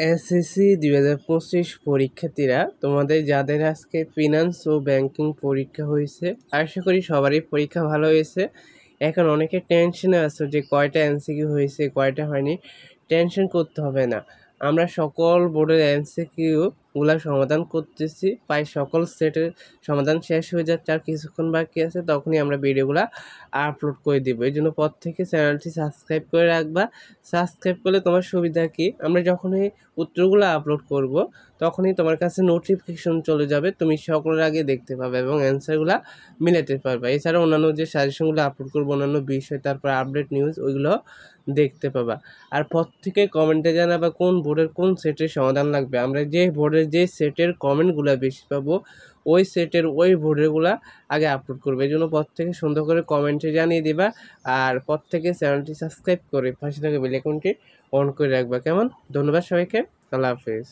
SSC 2025 পরীক্ষার্থীরা, তোমাদের যাদের আজকে ফিনান্স ও ব্যাংকিং পরীক্ষা হয়েছে, আশা করি সবারই পরীক্ষা ভালো হয়েছে। এখন অনেকে টেনশনে আছো যে কয়টা এমসিকিউ হয়েছে কয়টা হয়নি। টেনশন করতে হবে না, আমরা সকল বোর্ডের এমসিকিউগুলো সমাধান করতেছি। প্রায় সকল সেটের সমাধান শেষ হয়ে যাচ্ছে, আর কিছুক্ষণ বাকি আছে, তখনই আমরা ভিডিওগুলো আপলোড করে দিব। এই জন্য পর থেকে চ্যানেলটি সাবস্ক্রাইব করে রাখবা। সাবস্ক্রাইব করলে তোমার সুবিধা কি, আমরা যখনই উত্তরগুলো আপলোড করব তখনই তোমার কাছে নোটিফিকেশন চলে যাবে, তুমি সকলের আগে দেখতে পাবে এবং অ্যান্সারগুলো মিলাতে পারবে। এছাড়া অন্যান্য যে সাজেশনগুলো আপলোড করবো অন্যান্য বিষয়, তারপর আপডেট নিউজ, ওইগুলো দেখতে পাবা। আর প্রত্যেকে কমেন্টে জানাবা কোন বোর্ডের কোন সেটের সমাধান লাগবে। আমরা যে বোর্ডের যে সেটের কমেন্টগুলো বেশি পাবো ওই সেটের ওই বোর্ডেরগুলো আগে আপলোড করবে। এই জন্য প্রত্যেকে সুন্দর করে কমেন্টে জানিয়ে দিবা। আর প্রত্যেকে চ্যানেলটি সাবস্ক্রাইব করে পাশে থাকা বেল আইকনটি অন করে রাখবা। কেমন? ধন্যবাদ সবাইকে, আল্লাহ হাফেজ।